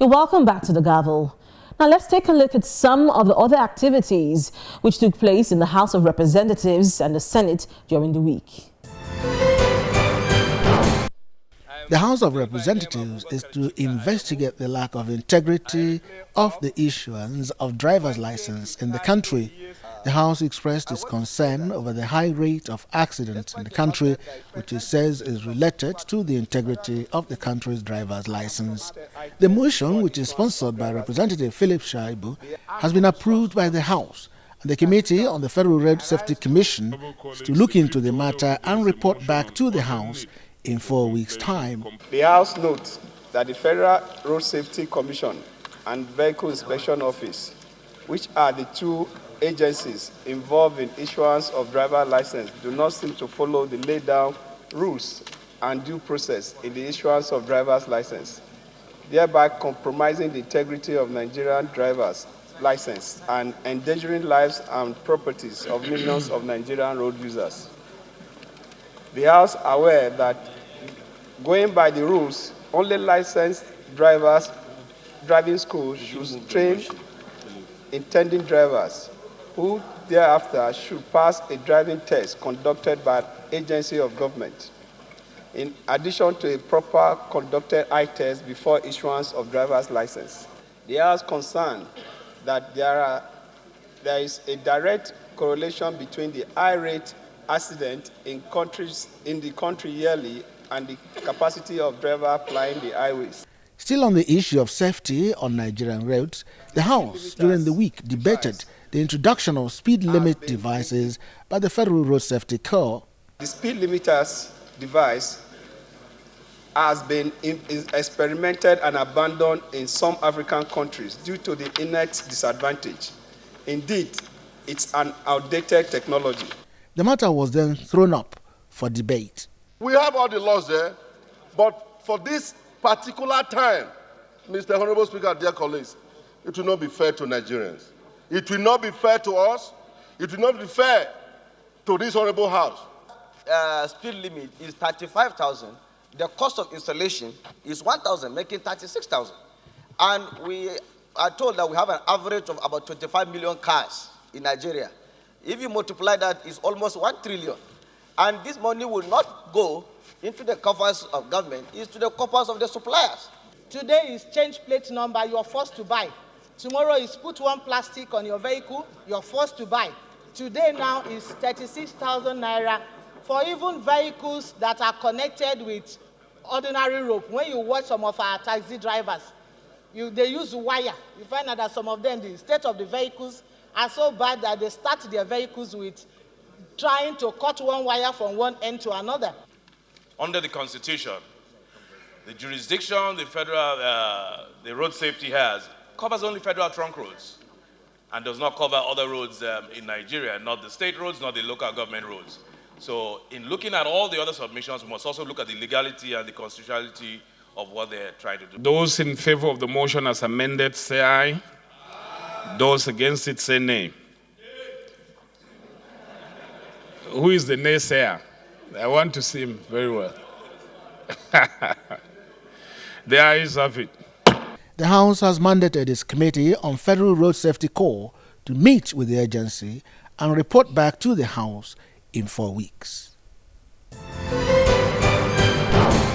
Welcome back to the Gavel. Now let's take a look at some of the other activities which took place in the House of Representatives and the Senate during the week. The House of Representatives is to investigate the lack of integrity of the issuance of driver's license in the country. The House expressed its concern over the high rate of accidents in the country, which it says is related to the integrity of the country's driver's license. The motion, which is sponsored by Representative Philip Shaibu, has been approved by the House, and the Committee on the Federal Road Safety Commission is to look into the matter and report back to the House in 4 weeks' time. The House notes that the Federal Road Safety Commission and Vehicle Inspection Office, which are the two agencies involved in issuance of driver license, do not seem to follow the laid down rules and due process in the issuance of driver's license, thereby compromising the integrity of Nigerian drivers' license and endangering lives and properties of millions of Nigerian road users. The House aware that going by the rules, only licensed drivers driving schools should train intending drivers, who thereafter should pass a driving test conducted by an agency of government, in addition to a proper conducted eye test before issuance of driver's license. The House concerned that there is a direct correlation between the high rate accident in the country yearly and the capacity of drivers plying the highways. Still on the issue of safety on Nigerian roads, the House during the week debated the introduction of speed limit devices by the Federal Road Safety Corps. The speed limiters device has been experimented and abandoned in some African countries due to the inherent disadvantage. Indeed, it's an outdated technology. The matter was then thrown up for debate. We have all the laws there, but for this particular time, Mr. Honorable Speaker, dear colleagues, it will not be fair to Nigerians. It will not be fair to us. It will not be fair to this Honorable House. Speed limit is 35,000. The cost of installation is 1,000, making 36,000. And we are told that we have an average of about 25 million cars in Nigeria. If you multiply that, it's almost 1 trillion. And this money will not go into the coffers of government, it's to the coffers of the suppliers. Today is change plate number, you're forced to buy. Tomorrow is put one plastic on your vehicle, you're forced to buy. Today now is 36,000 naira for even vehicles that are connected with ordinary rope. When you watch some of our taxi drivers, they use wire. You find out that some of them, the state of the vehicles are so bad that they start their vehicles with trying to cut one wire from one end to another. Under the Constitution, the jurisdiction the road safety has covers only federal trunk roads and does not cover other roads in Nigeria, not the state roads, not the local government roads. So in looking at all the other submissions, we must also look at the legality and the constitutionality of what they're trying to do. Those in favor of the motion as amended, say aye. Those against it, say nay. Who is the naysayer? I want to see him very well. The ayes have it. The House has mandated its Committee on Federal Road Safety Corps to meet with the agency and report back to the House in 4 weeks.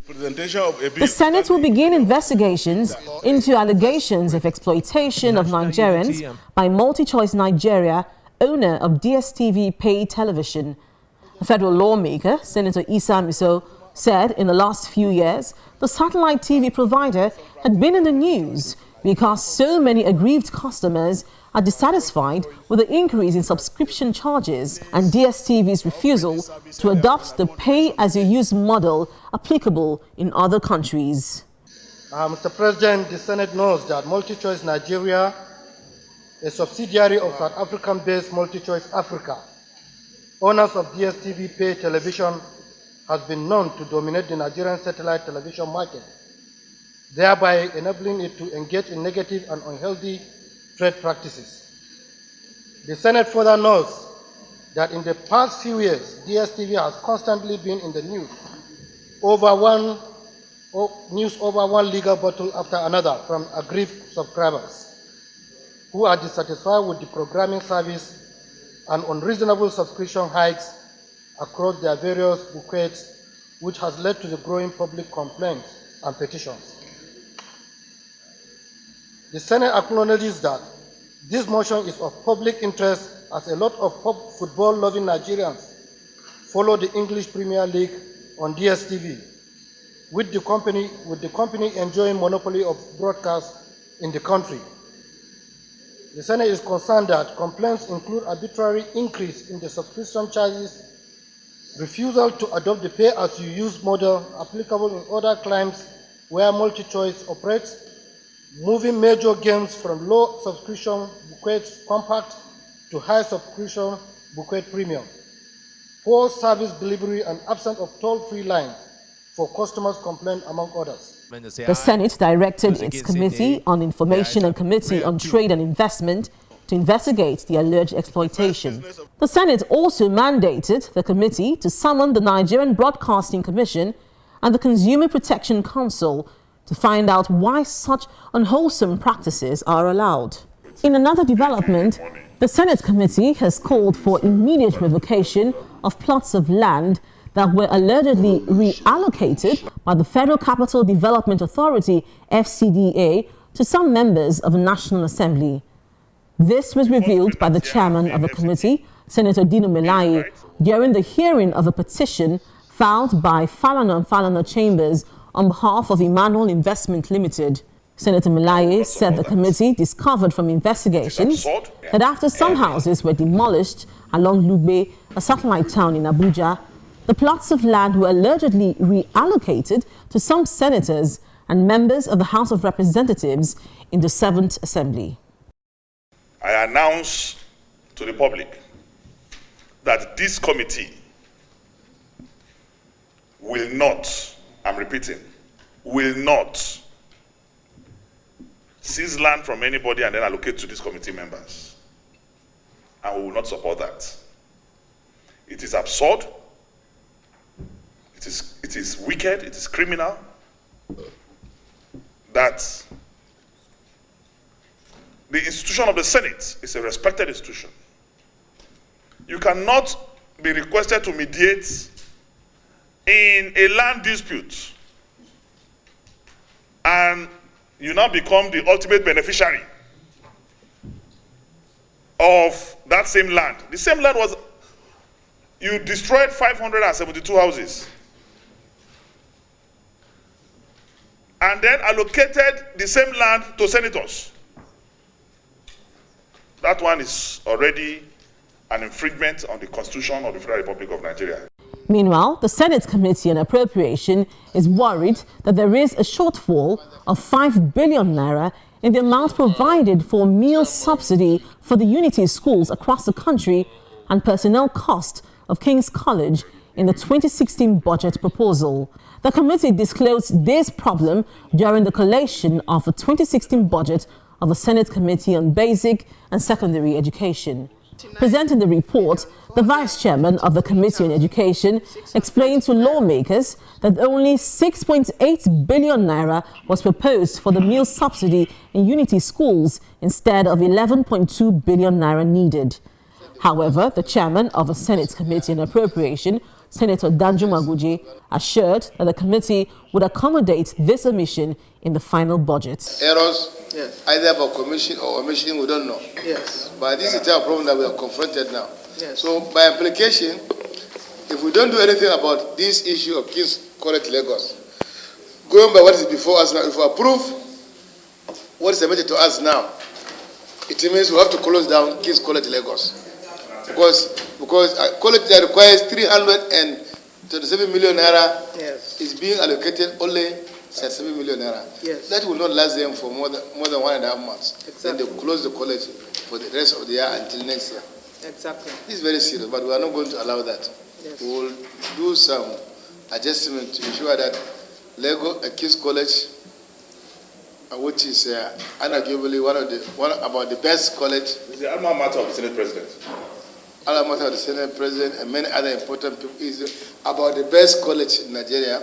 The Senate will begin investigations into allegations of exploitation of Nigerians by MultiChoice Nigeria, owner of DSTV Pay Television. A federal lawmaker, Senator Issa Miso, said in the last few years the satellite TV provider had been in the news because so many aggrieved customers are dissatisfied with the increase in subscription charges and DSTV's refusal to adopt the pay-as-you-use model applicable in other countries. Mr. President, the Senate knows that MultiChoice Nigeria, a subsidiary of South African-based MultiChoice Africa, owners of DSTV Pay Television, has been known to dominate the Nigerian satellite television market, thereby enabling it to engage in negative and unhealthy trade practices. The Senate further knows that in the past few years, DSTV has constantly been in the news over one news over one legal battle after another from aggrieved subscribers who are dissatisfied with the programming service and unreasonable subscription hikes across their various bouquets, which has led to the growing public complaints and petitions. The Senate acknowledges that this motion is of public interest as a lot of football-loving Nigerians follow the English Premier League on DSTV, with the company enjoying monopoly of broadcast in the country. The Senate is concerned that complaints include arbitrary increase in the subscription charges, refusal to adopt the pay-as-you-use model applicable in other climes where multi-choice operates, moving major games from low subscription bouquets compact to high subscription bouquet premium, poor service delivery and absence of toll-free lines for customers' complaints, among others. The Senate directed its Committee on Information and Committee on Trade and Investment to investigate the alleged exploitation. The Senate also mandated the committee to summon the Nigerian Broadcasting Commission and the Consumer Protection Council to find out why such unwholesome practices are allowed. In another development, the Senate committee has called for immediate revocation of plots of land that were allegedly reallocated by the Federal Capital Development Authority, FCDA, to some members of the National Assembly. This was revealed by the chairman of the committee, Senator Dino Melaye, during the hearing of a petition filed by Falana and Falana Chambers on behalf of Emmanuel Investment Limited. Senator Melaye said the committee discovered from investigations that after some houses were demolished along Lugbe, a satellite town in Abuja, the plots of land were allegedly reallocated to some senators and members of the House of Representatives in the 7th Assembly. I announce to the public that this committee will not, I'm repeating, will not seize land from anybody and then allocate to these committee members. And we will not support that. It is absurd. It is wicked, it is criminal that the institution of the Senate is a respected institution. You cannot be requested to mediate in a land dispute and you now become the ultimate beneficiary of that same land. The same land was, you destroyed 572 houses. And then allocated the same land to senators. That one is already an infringement on the Constitution of the Federal Republic of Nigeria. Meanwhile, the Senate Committee on Appropriation is worried that there is a shortfall of 5 billion naira in the amount provided for meal subsidy for the Unity schools across the country and personnel cost of King's College in the 2016 budget proposal. The committee disclosed this problem during the collation of the 2016 budget of the Senate Committee on Basic and Secondary Education. Presenting the report, the Vice Chairman of the Committee on Education explained to lawmakers that only 6.8 billion naira was proposed for the meal subsidy in Unity schools instead of 11.2 billion naira needed. However, the chairman of the Senate Committee on Appropriation, Senator Danjo Maguje, assured that the committee would accommodate this omission in the final budget. Errors, yes, either by commission or omission, we don't know. Yes. But this is the type of problem that we are confronted now. Yes. So by implication, if we don't do anything about this issue of King's College Lagos, going by what is before us now, if we approve what is submitted to us now, it means we have to close down King's College Lagos. Because a college that requires 327 million naira, yes, is being allocated only 7 million naira. Yes. That will not last them for more than 1.5 months. Exactly. Then they close the college for the rest of the year until next year. Exactly. This is very serious, but we are not going to allow that. Yes. We will do some adjustment to ensure that King's College, which is arguably one about the best college. It's the alma mater of the Senate President. Alma mater of the Senate President and many other important people, is about the best college in Nigeria.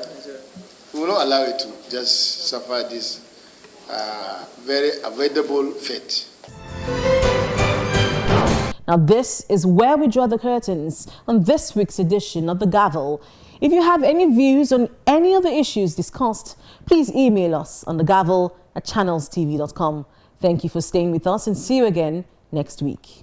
We We will not allow it to just suffer this very avoidable fate. Now, this is where we draw the curtains on this week's edition of the Gavel. If you have any views on any of the issues discussed, please email us on thegavel@channelstv.com. Thank you for staying with us and see you again next week.